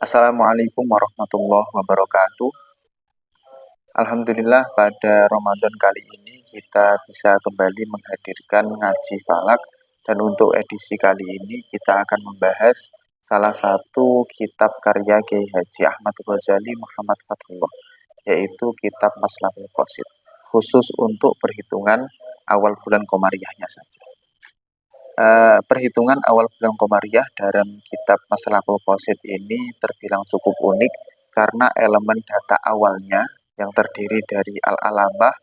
Assalamualaikum warahmatullahi wabarakatuh. Alhamdulillah pada Ramadan kali ini kita bisa kembali menghadirkan ngaji falak. Dan untuk edisi kali ini kita akan membahas salah satu kitab karya Kiai Haji Ahmad Ghazali Muhammad Fathullah, yaitu kitab Maslahul Qasid, khusus untuk perhitungan awal bulan Komariahnya saja. Perhitungan awal bulan Komariah dalam kitab Maslahul Qasid ini terbilang cukup unik karena elemen data awalnya yang terdiri dari al-alamah,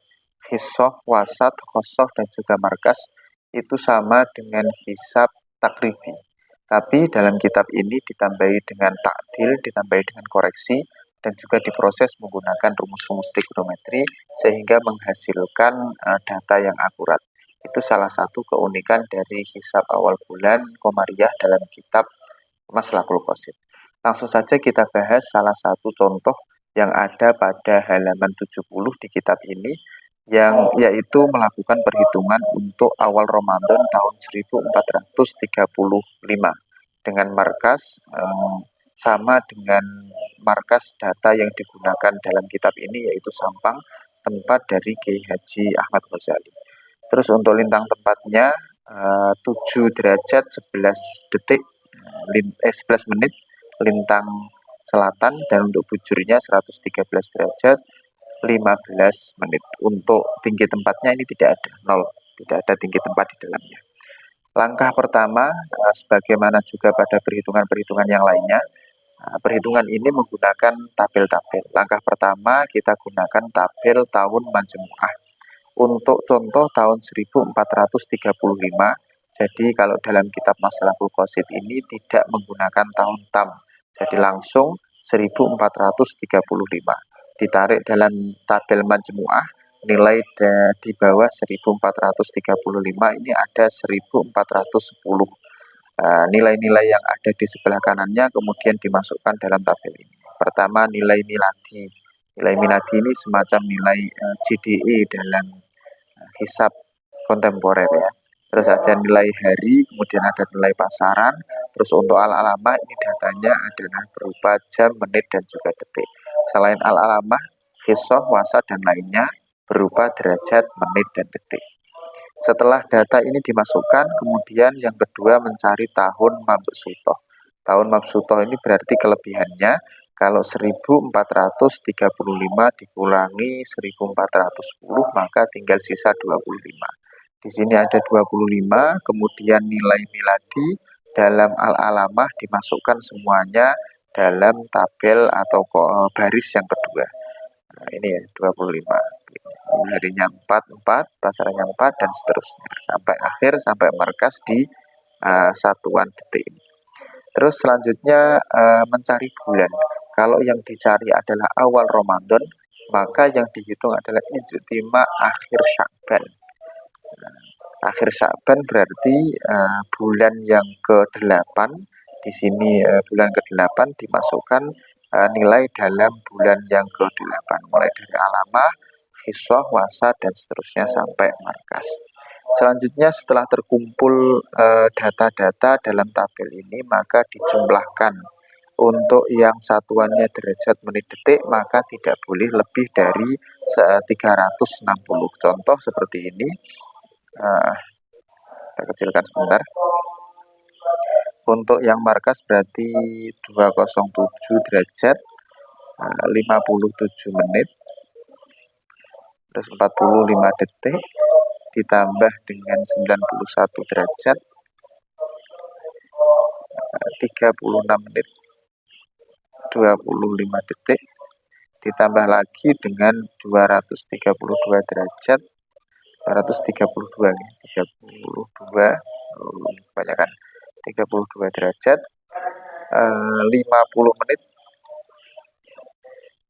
hissoh, wasat, khosoh, dan juga markas itu sama dengan hisab takribi. Tapi dalam kitab ini ditambahi dengan takdil, ditambahi dengan koreksi, dan juga diproses menggunakan rumus-rumus trigonometri sehingga menghasilkan data yang akurat. Itu salah satu keunikan dari hisab awal bulan Komariah dalam kitab Maslahul Qasid. Langsung saja kita bahas salah satu contoh yang ada pada halaman 70 di kitab ini, yang yaitu melakukan perhitungan untuk awal Ramadan tahun 1435 dengan markas sama dengan markas data yang digunakan dalam kitab ini, yaitu Sampang, tempat dari Kiai Haji Ahmad Ghazali. Terus untuk lintang tempatnya 7 derajat 11 detik 11 menit lintang selatan, dan untuk bujurnya 113 derajat 15 menit. Untuk tinggi tempatnya ini tidak ada, 0, tidak ada tinggi tempat di dalamnya. Langkah pertama, sebagaimana juga pada perhitungan-perhitungan yang lainnya, perhitungan ini menggunakan tabel-tabel. Langkah pertama kita gunakan tabel tahun Majmu'ah. Untuk contoh tahun 1435, jadi kalau dalam kitab Maslahul Qasid ini tidak menggunakan tahun tam, jadi langsung 1435. Ditarik dalam tabel Majmu'ah, nilai di bawah 1435 ini ada 1410. Nilai-nilai yang ada di sebelah kanannya kemudian dimasukkan dalam tabel ini. Pertama, nilai miladi. Nilai miladi ini semacam nilai GDE dalam hisab kontemporer ya. Terus ada nilai hari, kemudian ada nilai pasaran. Terus untuk al-alamah ini datanya adalah berupa jam, menit, dan juga detik. Selain al-alamah, hissoh, wasat, dan lainnya berupa derajat, menit, dan detik. Setelah data ini dimasukkan, kemudian yang kedua mencari tahun mabsutoh. Tahun mabsutoh ini berarti kelebihannya kalau 1435 dikurangi 1410 maka tinggal sisa 25. Di sini ada 25, kemudian nilai miladi dalam al-alamah dimasukkan semuanya dalam tabel atau baris yang kedua. Nah, ini ya 25. Harinya 4, pasarannya 4, dan seterusnya sampai akhir, sampai markas di satuan detik ini. Terus selanjutnya mencari bulan. Kalau yang dicari adalah awal Ramadan, maka yang dihitung adalah ijtima akhir Sya'ban. Akhir Sya'ban berarti bulan yang ke-8. Di sini bulan ke-8 dimasukkan nilai dalam bulan yang ke-8, mulai dari alamah, hiswah, wasa, dan seterusnya sampai markas. Selanjutnya setelah terkumpul data-data dalam tabel ini, maka dijumlahkan. Untuk yang satuannya derajat, menit, detik, maka tidak boleh lebih dari 360. Contoh seperti ini, kita kecilkan sebentar. Untuk yang markas berarti 207 derajat 57 menit, terus 45 detik ditambah dengan 91 derajat 36 menit 25 detik ditambah lagi dengan 232 derajat 232 nih, 32 kebanyakan 32 derajat 50 menit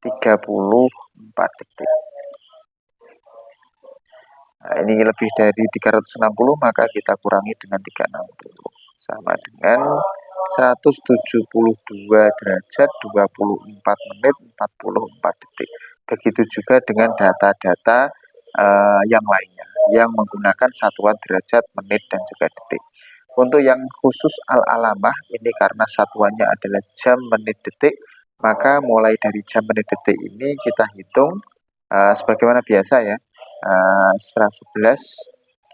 34 detik. Nah, ini lebih dari 360, maka kita kurangi dengan 360 sama dengan 172 derajat 24 menit 44 detik. Begitu juga dengan data-data yang lainnya yang menggunakan satuan derajat, menit, dan juga detik. Untuk yang khusus al-alamah ini karena satuannya adalah jam, menit, detik, maka mulai dari jam, menit, detik ini kita hitung sebagaimana biasa ya. Setelah 11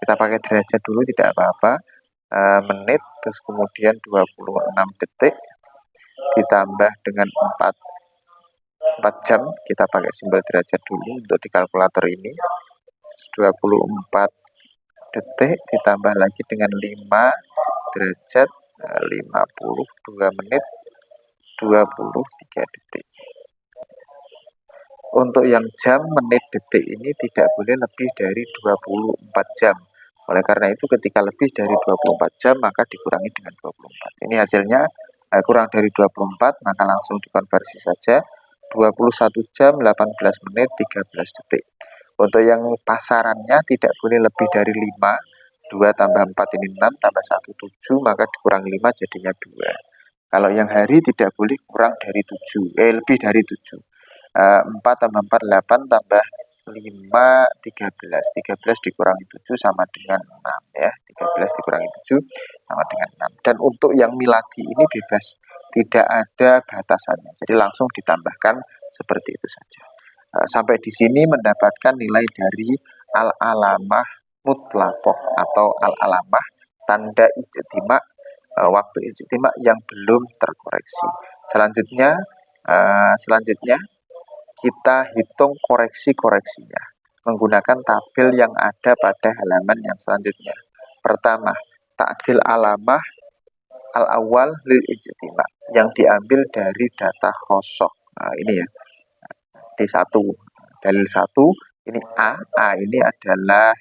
kita pakai derajat dulu tidak apa-apa. Menit, terus kemudian 26 detik ditambah dengan 4 jam, kita pakai simbol derajat dulu untuk di kalkulator ini. 24 detik ditambah lagi dengan 5 derajat, 52 menit 23 detik. Untuk yang jam, menit, detik ini tidak boleh lebih dari 24 jam. Oleh karena itu ketika lebih dari 24 jam maka dikurangi dengan 24. Ini hasilnya kurang dari 24, maka langsung dikonversi saja. 21 jam 18 menit 13 detik. Untuk yang pasarannya tidak boleh lebih dari 5. 2 tambah 4 ini 6, tambah 1 7, maka dikurangi 5 jadinya 2. Kalau yang hari tidak boleh kurang dari 7, lebih dari 7. 4 tambah 4 8, tambah 5 13. 13 dikurangi 7 sama dengan 6 ya. 13 dikurangi 7 sama dengan 6. Dan untuk yang miladi ini bebas, tidak ada batasannya. Jadi langsung ditambahkan seperti itu saja. Sampai di sini mendapatkan nilai dari al-alamah mutlaqoh atau al-alamah tanda ijtima, waktu ijtima yang belum terkoreksi. Selanjutnya kita hitung koreksi-koreksinya menggunakan tabel yang ada pada halaman yang selanjutnya. Pertama, ta'dil alamah al-awwal lil ijtima yang diambil dari data khosoh. Nah, ini ya. D1, dalil 1, ini A ini adalah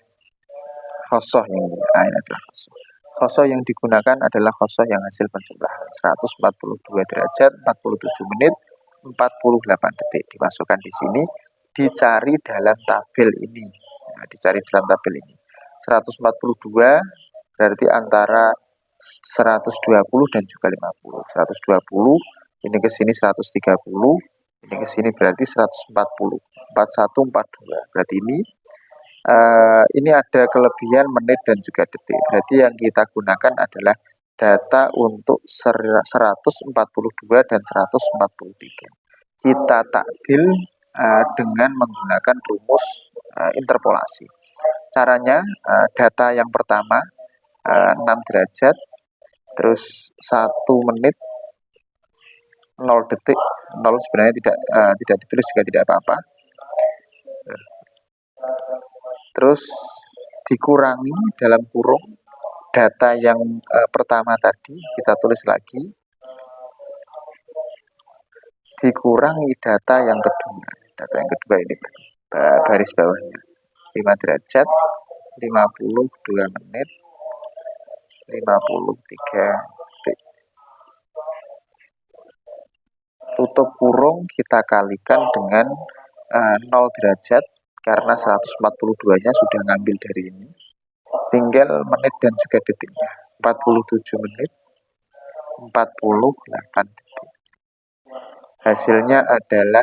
khosoh, yang ini A ini adalah khosoh. Khosoh yang digunakan adalah khosoh yang hasil penjumlahan 142 derajat 47 menit 48 detik. Dimasukkan di sini, dicari dalam tabel ini. Nah, dicari dalam tabel ini. 142 berarti antara 120 dan juga 50. 120 ini ke sini 130, ini ke sini berarti 140. 4142. Berarti ini ada kelebihan menit dan juga detik. Berarti yang kita gunakan adalah data untuk 142 dan 143. Kita takdil dengan menggunakan rumus interpolasi. Caranya, data yang pertama 6 derajat, terus 1 menit 0 detik, 0 sebenarnya tidak ditulis juga tidak apa-apa. Terus dikurangi dalam kurung data yang pertama tadi, kita tulis lagi, dikurangi data yang kedua. Data yang kedua ini garis bawahnya 5 derajat 52 menit 53 detik. Tutup kurung kita kalikan dengan 0 derajat karena 142-nya sudah ngambil dari ini. Tinggal menit dan juga detiknya. 47 menit 48 detik. Hasilnya adalah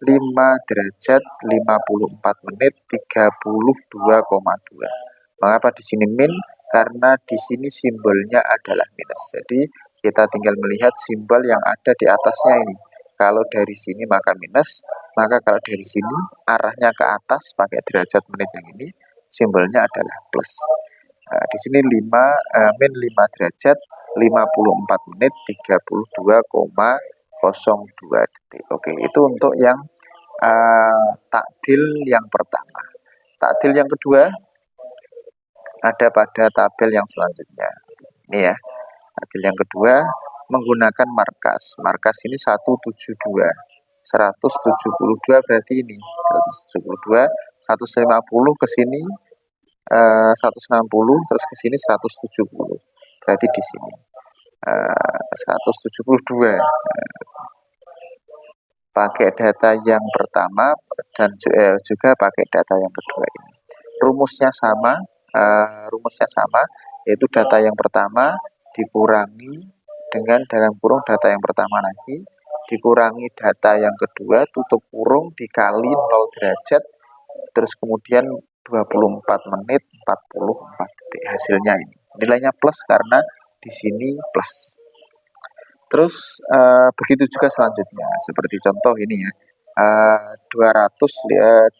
5 derajat 54 menit 32,2. Mengapa di sini min? Karena di sini simbolnya adalah minus. Jadi kita tinggal melihat simbol yang ada di atasnya ini. Kalau dari sini maka minus, maka kalau dari sini arahnya ke atas pakai derajat menit yang ini, simbolnya adalah plus. Di sini min 5 derajat 54 menit 32,02 detik. Oke, itu untuk yang takdil yang pertama. Takdil yang kedua ada pada tabel yang selanjutnya. Ini ya, tabel yang kedua menggunakan markas. Markas ini 172. 172 berarti ini 172, 150 ke sini 160, terus ke sini 170. Berarti di sini 172. Pakai data yang pertama dan juga pakai data yang kedua ini. Rumusnya sama, yaitu data yang pertama dikurangi dengan dalam kurung data yang pertama lagi, dikurangi data yang kedua, tutup kurung dikali 0 derajat, terus kemudian 24 menit 44 detik. Hasilnya ini. Nilainya plus karena di sini plus. Terus begitu juga selanjutnya. Seperti contoh ini ya. 200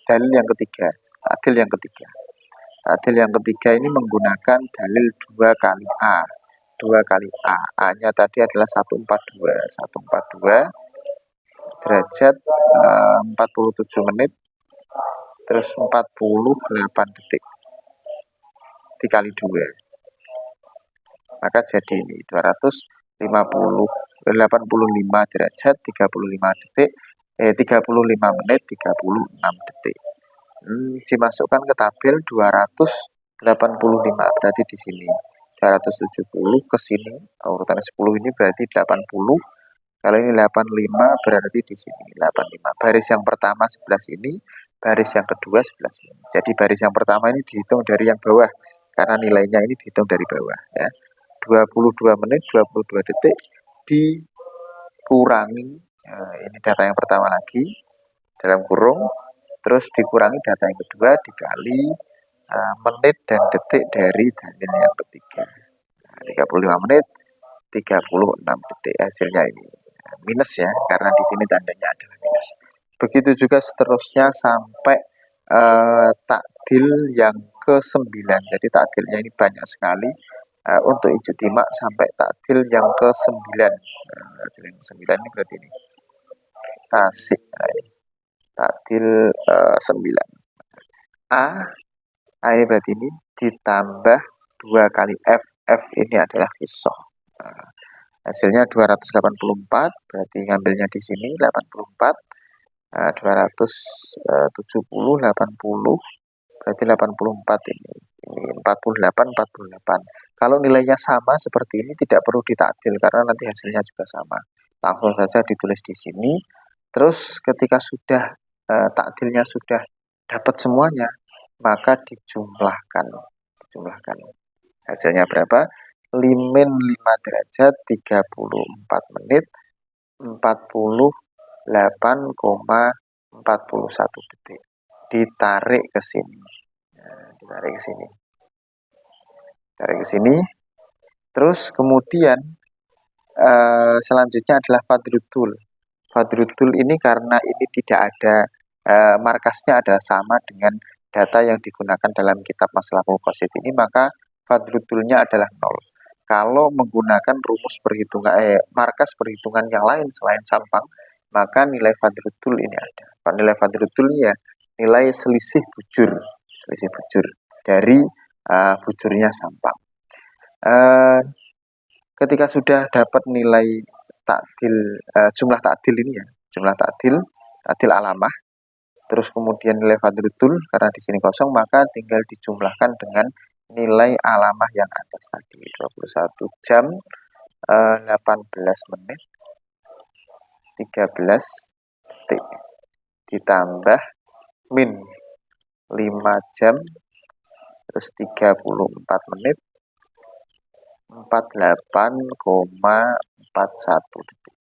dalil yang ketiga. Adil yang ketiga. Adil yang ketiga ini menggunakan dalil 2 kali A. 2 kali A. A-nya tadi adalah 142. 142 derajat 47 menit terus 48 detik dikali 2, maka jadi ini 85 derajat 35 detik 35 menit 36 detik. Dimasukkan ke tabel 285, berarti di sini 270 ke sini urutan 10 ini berarti 80. Kalau ini 85 berarti di sini 85. Baris yang pertama sebelah sini, baris yang kedua sebelah sini. Jadi baris yang pertama ini dihitung dari yang bawah karena nilainya ini dihitung dari bawah ya. 22 menit 22 detik dikurangi ini data yang pertama lagi dalam kurung, terus dikurangi data yang kedua dikali menit dan detik dari dalil yang ketiga. 35 menit 36 detik, hasilnya ini minus ya, karena di sini tandanya adalah minus. Begitu juga seterusnya sampai takdil yang ke-9. Jadi takdilnya ini banyak sekali untuk ijtima sampai takdil yang ke-9. Takdil yang ke-9 ini berarti ini tasik. Nah, ini takdil 9. A ini berarti ini ditambah 2 kali F. F ini adalah kisah. Hasilnya 284, berarti ngambilnya di sini 84. 270 80 berarti 84 ini 48 48. Kalau nilainya sama seperti ini tidak perlu ditakdil karena nanti hasilnya juga sama. Langsung saja ditulis di sini. Terus ketika sudah takdilnya sudah dapat semuanya, maka dijumlahkan. Hasilnya berapa? Min 5 derajat 34 menit 48,41 detik. Ditarik ke sini. Tarik ke sini. Terus kemudian selanjutnya adalah Fadrutul. Fadrutul ini karena ini tidak ada markasnya adalah sama dengan data yang digunakan dalam kitab masalah muqasid ini, maka Fadrutulnya adalah 0. Kalau menggunakan rumus perhitungan markas perhitungan yang lain selain sampang, maka nilai Fadrutul ini ada. Nilai Fadrutul ya nilai selisih bujur dari bujurnya sampang. Ketika sudah dapat nilai takdil jumlah takdil ini ya, jumlah takdil alamah, terus kemudian nilai Fadrutul karena di sini kosong, maka tinggal dijumlahkan dengan nilai alamah yang atas tadi 21 jam 18 menit 13 detik ditambah min 5 jam terus 34 menit 48,41 detik.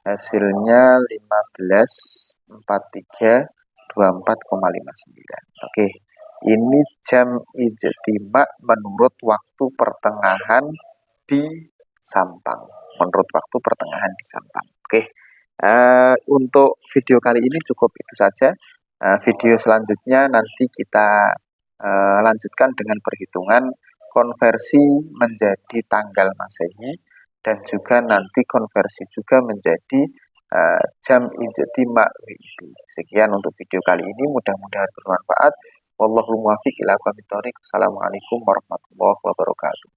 Hasilnya 15 43 24,59. Oke. Ini jam ijtima menurut waktu pertengahan di Sampang. Oke. Untuk video kali ini cukup itu saja. Video selanjutnya nanti kita lanjutkan dengan perhitungan konversi menjadi tanggal Masehi dan juga nanti konversi juga menjadi jam ijtima WIB. Sekian untuk video kali ini, mudah-mudahan bermanfaat. Wallahul muwaffiq ila aqwamit thoriq. Assalamualaikum warahmatullahi wabarakatuh.